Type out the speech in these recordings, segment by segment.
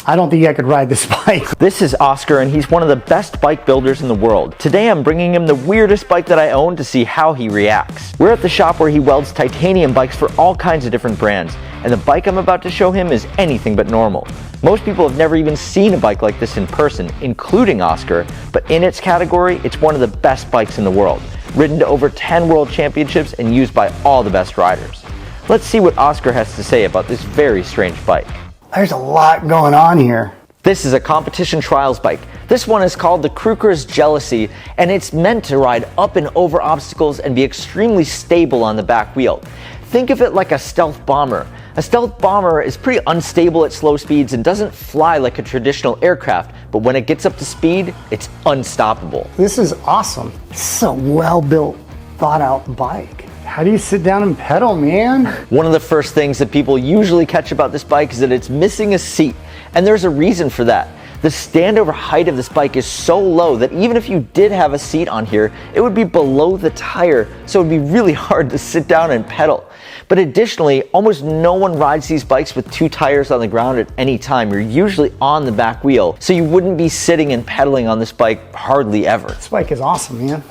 I don't think I could ride this bike. This is Oscar, and he's one of the best bike builders in the world. Today I'm bringing him the weirdest bike that I own to see how he reacts. We're at the shop where he welds titanium bikes for all kinds of different brands, and the bike I'm about to show him is anything but normal. Most people have never even seen a bike like this in person, including Oscar, but in its category, it's one of the best bikes in the world, ridden to over 10 world championships and used by all the best riders. Let's see what Oscar has to say about this very strange bike. There's a lot going on here. This is a competition trials bike. This one is called the Crewkerz Jealousy, and it's meant to ride up and over obstacles and be extremely stable on the back wheel. Think of it like a stealth bomber. A stealth bomber is pretty unstable at slow speeds and doesn't fly like a traditional aircraft, but when it gets up to speed, it's unstoppable. This is awesome. This is a well-built, thought-out bike. How do you sit down and pedal, man? One of the first things that people usually catch about this bike is that it's missing a seat, and there's a reason for that. The standover height of this bike is so low that even if you did have a seat on here, it would be below the tire, so it would be really hard to sit down and pedal. But additionally, almost no one rides these bikes with two tires on the ground at any time. You're usually on the back wheel, so you wouldn't be sitting and pedaling on this bike hardly ever. This bike is awesome, man.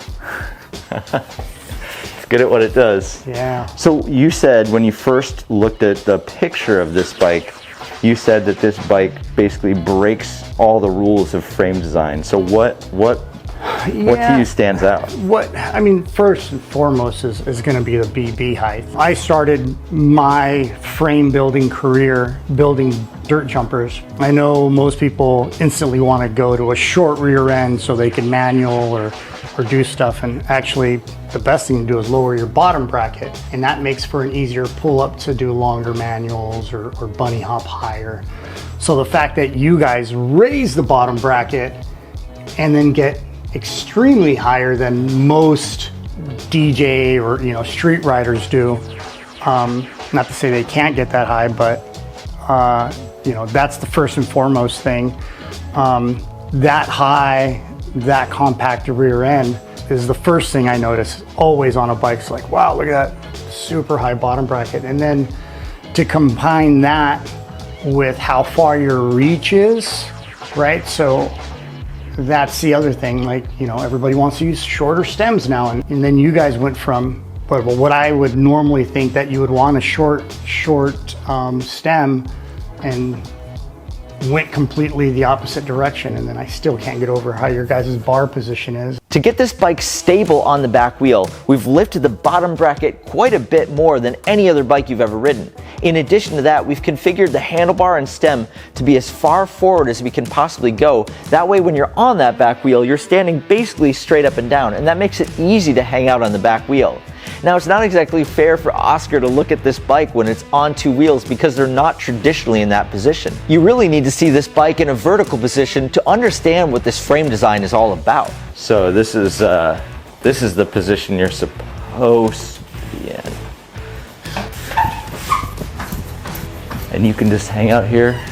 Good at what it does. Yeah. So you said when you first looked at the picture of this bike, you said that this bike basically breaks all the rules of frame design. So what to you stands out? First and foremost is going to be the BB height. I started my frame building career building dirt jumpers. I know most people instantly want to go to a short rear end so they can manual or do stuff, and actually the best thing to do is lower your bottom bracket, and that makes for an easier pull up to do longer manuals or bunny hop higher. So the fact that you guys raise the bottom bracket and then get extremely higher than most DJ or street riders do, not to say they can't get that high, but that's the first and foremost thing. That high, that compact rear end is the first thing I notice always on a bike. It's like, wow, look at that super high bottom bracket. And then to combine that with how far your reach is, right? So that's the other thing, everybody wants to use shorter stems now. And then you guys went from what I would normally think that you would want a short stem, and went completely the opposite direction. And then I still can't get over how your guys' bar position is. To get this bike stable on the back wheel, we've lifted the bottom bracket quite a bit more than any other bike you've ever ridden. In addition to that, we've configured the handlebar and stem to be as far forward as we can possibly go. That way when you're on that back wheel, you're standing basically straight up and down, and that makes it easy to hang out on the back wheel. Now, it's not exactly fair for Oscar to look at this bike when it's on two wheels because they're not traditionally in that position. You really need to see this bike in a vertical position to understand what this frame design is all about. So this is the position you're supposed to be in. And you can just hang out here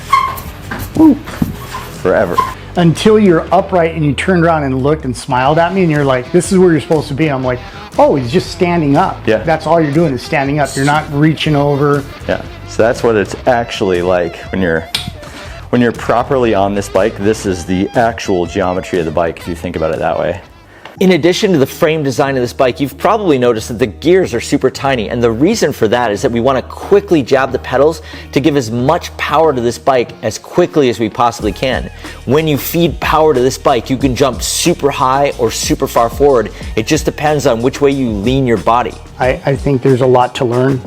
forever. Until you're upright and you turned around and looked and smiled at me and you're like, this is where you're supposed to be. I'm like, oh, he's just standing up. Yeah. That's all you're doing is standing up. You're not reaching over. Yeah. So that's what it's actually like when you're properly on this bike. This is the actual geometry of the bike if you think about it that way. In addition to the frame design of this bike, you've probably noticed that the gears are super tiny, and the reason for that is that we want to quickly jab the pedals to give as much power to this bike as quickly as we possibly can. When you feed power to this bike, you can jump super high or super far forward. It just depends on which way you lean your body. I think there's a lot to learn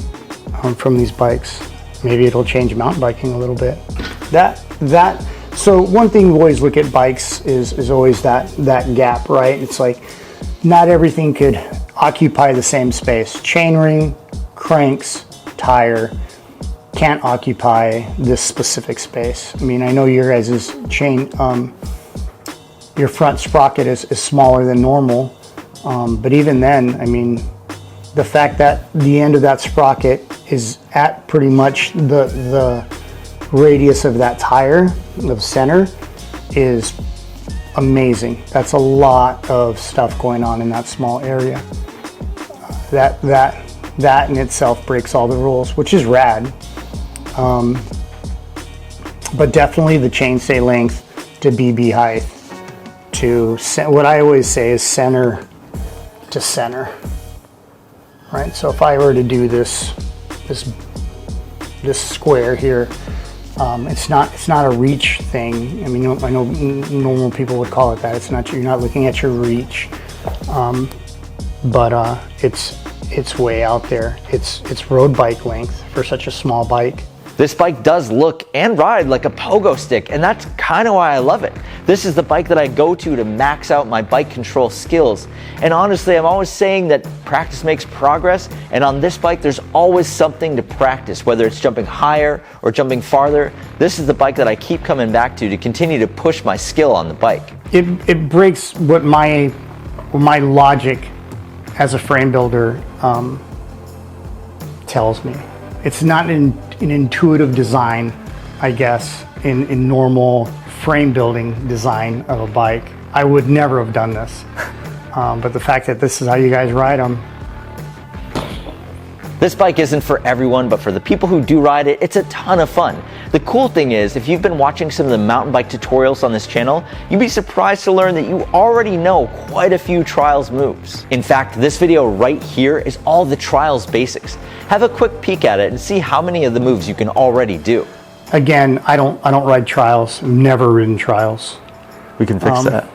from these bikes. Maybe it'll change mountain biking a little bit. So one thing we always look at bikes is always that gap, right? It's like not everything could occupy the same space. Chainring, cranks, tire can't occupy this specific space. I mean, I know your guys' chain, your front sprocket is smaller than normal, but even then, I mean, the fact that the end of that sprocket is at pretty much the radius of that tire, of center, is amazing. That's a lot of stuff going on in that small area. That in itself breaks all the rules, which is rad. but definitely the chainstay length to BB height to what I always say is center to center, right? So if I were to do this square here, it's not a reach thing. I mean, I know normal people would call it that. It's not, you're not looking at your reach, but it's way out there. It's road bike length for such a small bike. This bike does look and ride like a pogo stick, and that's kind of why I love it. This is the bike that I go to max out my bike control skills. And honestly, I'm always saying that practice makes progress, and on this bike there's always something to practice, whether it's jumping higher or jumping farther. This is the bike that I keep coming back to continue to push my skill on the bike. It breaks what my logic as a frame builder tells me. It's not an intuitive design, I guess, in normal frame building design of a bike. I would never have done this. But the fact that this is how you guys ride them. This bike isn't for everyone, but for the people who do ride it, it's a ton of fun. The cool thing is, if you've been watching some of the mountain bike tutorials on this channel, you'd be surprised to learn that you already know quite a few trials moves. In fact, this video right here is all the trials basics. Have a quick peek at it and see how many of the moves you can already do. Again, I don't ride trials. I've never ridden trials. We can fix that.